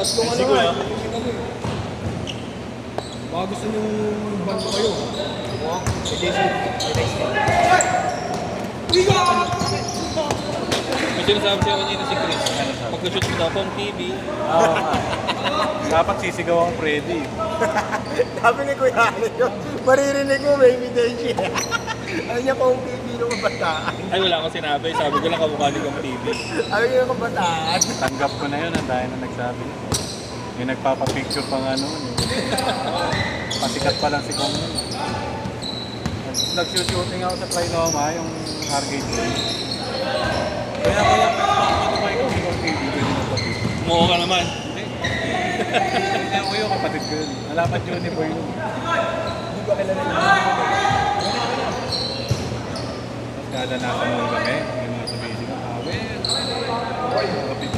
Tatlong ano nga. Baka gusto nyo banto kayo. May sinasabi siya kanina si Chris. Pag-shoot mo daw pong TV. Dapat sisigaw ang Freddy. Sabi ni Kuya Alex, maririnig mo may evidence. Ano niya kung TV ng kabataan? Ay, wala akong sinabi. Sabi ko lang kamukha ni Kong TV. Sabi niya ng kabataan. Tanggap ko na yun, ang dahil na nagsabi. Yung nagpapapicture pang ano. Pasikat pa lang si Kong. Nag-shooting ako sa Trinoma, yung arcade game. Kaya ano ba ikaw si Kong TV? Pwede mo papicture. Mukha ka naman. Hindi ako yung kapatid ko yun. Alamat Juniper yun. Hindi ba kilala niya? Kada nasa mall kami, may mga sabihin ko, kapit.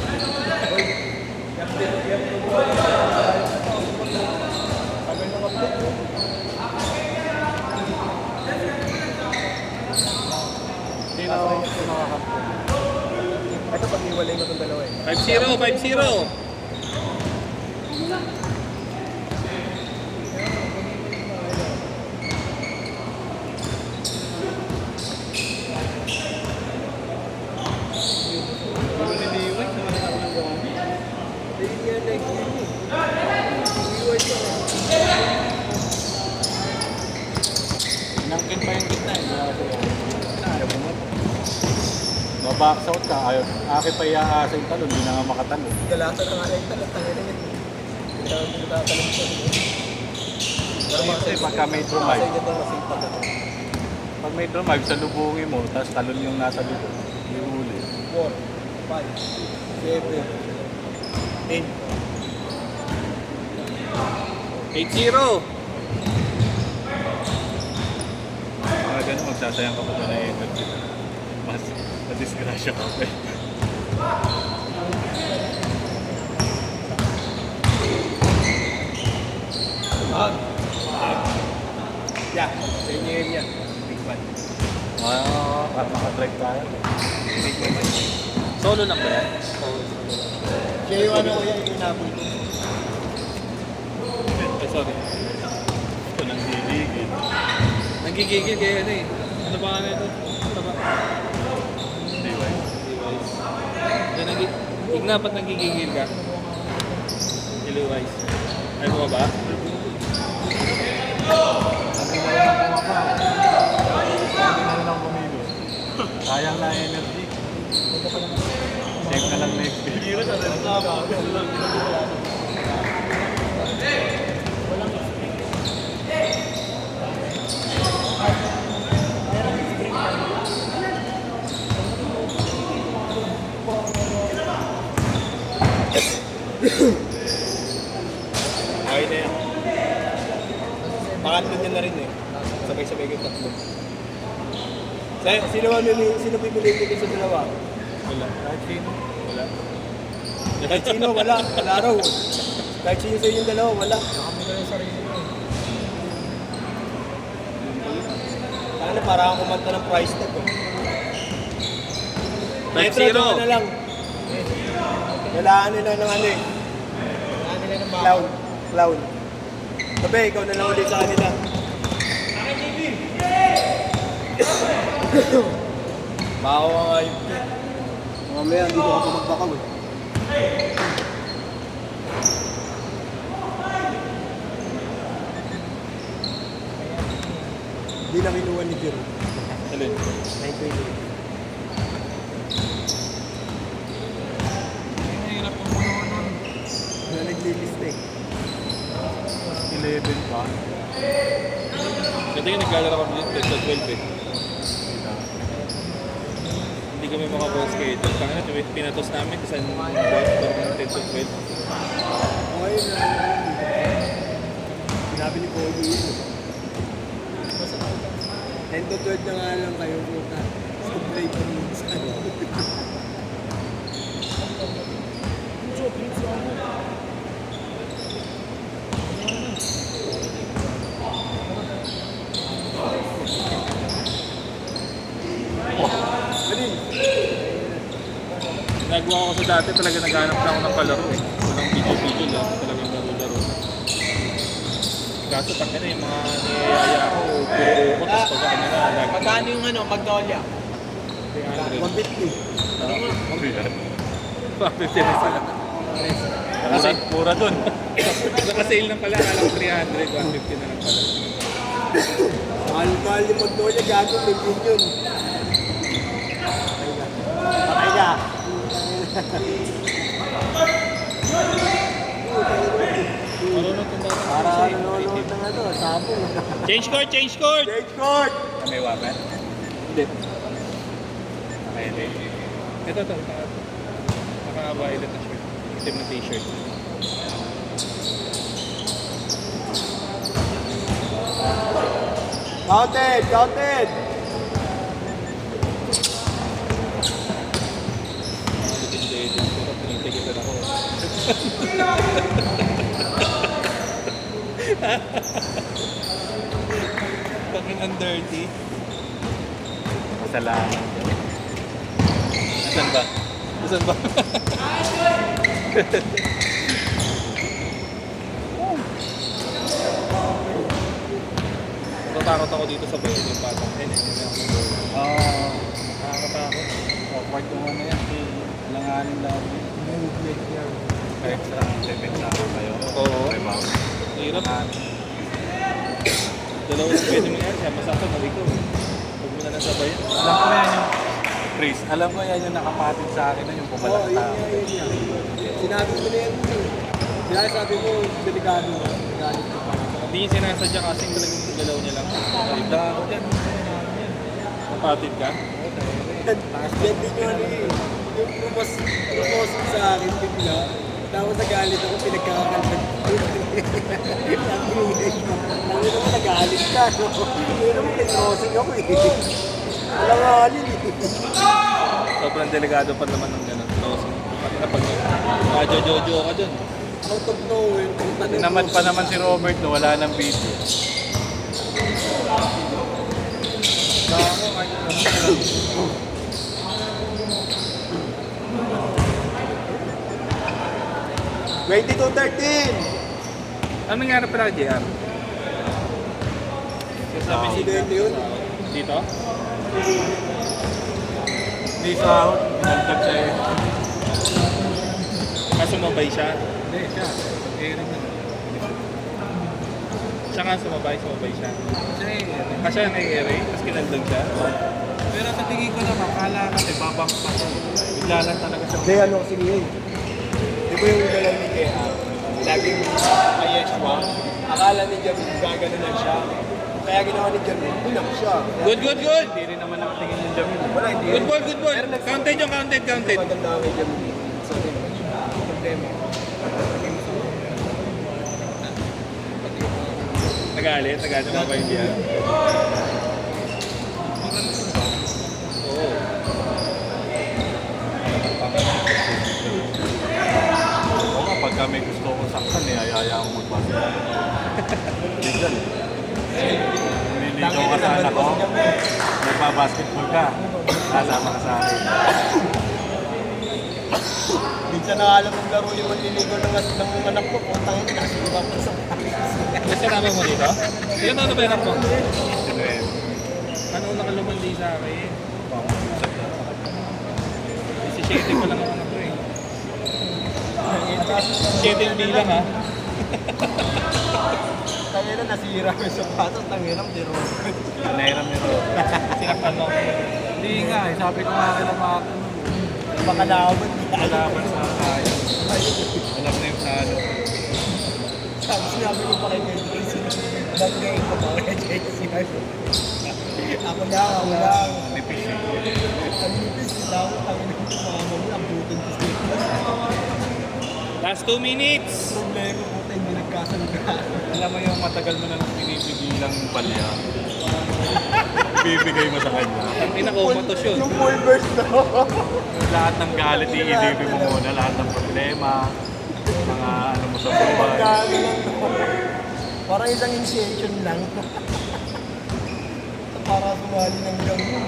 Hindi na ako makakapit. Ito pag iwalay mo itong dalawa eh. 5-0, 5-0. Inangkin pa yung gitna eh. Ayaw mo. Mabox out ka, ayaw. Akin pa iaasa yung talon, hindi na nga makatalon. Galatan na nga lang talat na rin. Hindi na nagtatalong siya. Kasi pagka may Kasi drive, ito masipag ako. pag may drive, sa lubungin mo, tapos talon yung nasa lubong. Yung huli. 4, 5, 7, 8. 8-0. Mga ganun, magsasayang ka pa na energy. Mas madisgrasya ka pa eh. Yeah, sa inyo yun yan. Big one. Para makadrive tayo. Big one. Solo lang ba yan? Siya yung ano ko yan, inabot ko. Ay, sorry. Ito nang diligid. Nagigigil kayo ano eh. Ano ba nga ito? Ito ba? Device. Device. Tignan ba't nagigigil ka? Device. Ay mo ba? Sabi mo lang bumaba. Sabi mo lang bumilos. Sayang na energy. Save na lang next week. Okay na yan. Pangatlo niya na rin eh. Sabay-sabay yung tatlo. Sino pipilitin ko sa dalawa? Wala. Kahit sino. Wala. Kahit sino, wala. Wala raw. Kahit sino sa inyong dalawa, wala. Kami na yung sarili mo. Ano, para akong kumanta ng price tag eh. 5-0. Na lang. Walaan nila ng ano eh. Clown. Clown. Sabi, ikaw na lang ulit sa kanila. Bako ang ayop ko. Mamaya, hindi ko ako magbakaw eh. Hindi na kinuha ni Jero. Alin? 920. Hirap ang mga nun. Na naglilist eh. 11 pa. Kasi yung naglalaro kami dito, 12 eh. Hindi kami makabuo schedule. Kaya na, pinatos namin isang buwan for 10 to 12. Ngayon na sinabi ni Cody yun. 10 to 12 na nga lang kayo puta. So play pa minsan. Nagawa ko sa dati talaga naghanap na ako ng palaro eh. Walang video-video lang. Talagang laro-laro. Kaso tangin na yung mga niyayaya ko, puro ko, tapos pagka kanila, lagi. Magkano yung ano, Magnolia? 300. 150. 150 na sila. Kasi mura dun. Naka-sale lang pala, alam 300, 150 na lang pala. Mahal-mahal yung Magnolia, gago, may yun. Patay ka. Marunong itong bata. Para nanonood ng ano, sabong. Change court, change court! Change court! May wapen? Hindi. Okay, hindi. Ito. Naka-violet na shirt. Itim na t-shirt. Counted! Counted! Intimidated ko. Tinitigilan ako. Fucking ang dirty. Masalanan. Asan ba? Asan ba? Natatakot ako dito sa bayan yung patang. Hindi ako ng goal. Nakakatakot. Awkward yung ano yan. Langanin lang. Movement niya. Extra 7 na kayo. Oo. Rebound. Hirap. Dalawa na pwede mo yan. Siya masakot. Mali ko. Huwag mo na nasabayan. Alam ko yan yung Chris, alam mo yan yung nakapatid sa akin na yung Oo, pumalang yun tao. yan. Sinabi ko na yan. Kaya sabi ko, delikado. Galit ko pa. Hindi yung sinasadya kasi talagang galaw niya lang. Ganda ako dyan. Napatid ka? Yan din yun eh. Yung propose sa akin, bigla. Tapos nagalit ako, pinagkakakalpag. Sabi naman nagalit ka, no? Hindi naman pinrosing ako eh. Walang halin eh. Sobrang delikado pa naman ng gano'n. Closing. Pati na pag jojo ka dun. Out of nowhere, kung tanong Tinamad pa naman si Robert no, wala nang video. Ako, ngayon. 22-13! Ano nangyari pala kay JR? Sabi si Presidente yun. dito? Hindi sa out, nagdag siya eh. Sumabay siya. Hindi siya, airing na. Siya nga sumabay siya. Siya airing. Kasi ang nai-airing, tapos kinaldag siya. Pero sa tingin ko naman, kala kasi babang pa siya. Bigla lang talaga siya. Hindi, ano kasi yun. Di ba yung galaw ni Kea? Laging ayeswa. Akala ni Jamil, gaganon lang siya. Kaya ginawa ni Jamil, binang siya. Good! Hindi rin naman nakatingin yung Jamil. Wala, hindi. Good ball! Counted yung counted. Maganda kay Jamil. Sa problema. Nagalit mo ba yung JR? Oo. Oo nga, pagka may gusto kong saksan, ayaya akong magbasa. Bigyan. Nililigaw ka sa anak ko, nagbabasketball ka, kasama ka sa akin. Minsan nakaalam mong laro yung manliligaw ng anak ko. Putang ina, kasi iba pa sa Kasi naman mo dito? Ilan ano ba yung anak mo? Ano eh, Ano nakalumandi sa akin? 17 pa lang ang anak ko eh. 17 yung bilang ha. Tangina, nasira ko yung sapatos. Tangina, biro. nairam ni Rob. Sinaktan mo. Hindi nga, eh, sabi ko nga kila mga Pakalaban. kalaban sa kaya. Alam na yung salo. Sabi sinabi ko pa kay Tracy. Bagay ko pa kay Tracy. Ako lang. Nipis eh. Ang nipis nila ako. Tangina ko mama mo. Ang butin ko sa Last 2 minutes! problema ko. Hindi nagkasalugaan. Alam mo yung matagal mo na nang pinipigilang balya. Bibigay mo sa kanya. Ang pinaka-umatos yun. Yung full burst na. Lahat ng galit, iisipin mo muna. Lahat ng problema. Mga ano mo sa buhay. Magkano lang to. Parang isang initiation lang. Para sumali ng gano'n.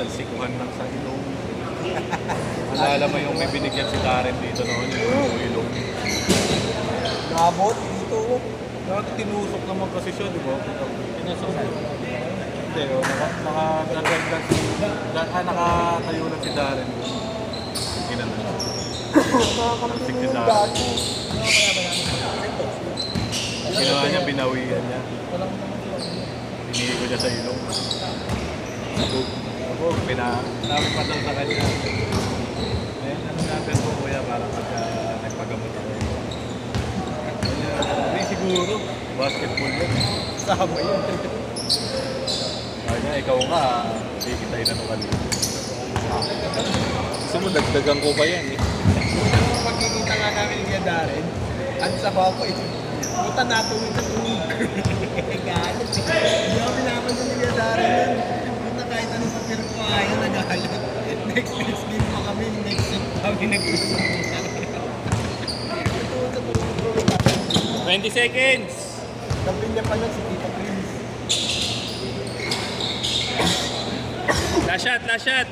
salsikuhan lang sa ilong. Alala mo yung may binigyan si Darren dito noon, yung ilong. Nabot dito. Dati tinusok naman kasi siya, di ba? Tinusok na. Hindi, nakatayo lang si Darren. Ginano siya. Nagsik si Darren. Ginawa niya, binawian niya. Hinihi ko niya sa ilong. Ako, namin pa daw sa kanya. Eh, ano natin po kuya para pagka nagpagamot ako. Hindi siguro, basketball yan. Sama yun. Sabi niya, ikaw nga, hindi kita inanukalito. Gusto mo, dagdagan ko pa yan eh. Yung pagkikita nga namin ni Kuya Darren, ang sabaw ko ito. Puta natuwid sa tubig. Galit. Hindi ako pinapansin ni Kuya Darren yun. Puta kahit anong papir ko ayaw, nagalit. Next game pa kami, next game kami nag-usap. 20 seconds! Sabi niya pa lang si Tita Prince. Last shot, last shot!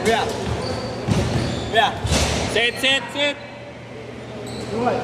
Kuya! Kuya! Set, set, set! Luhay!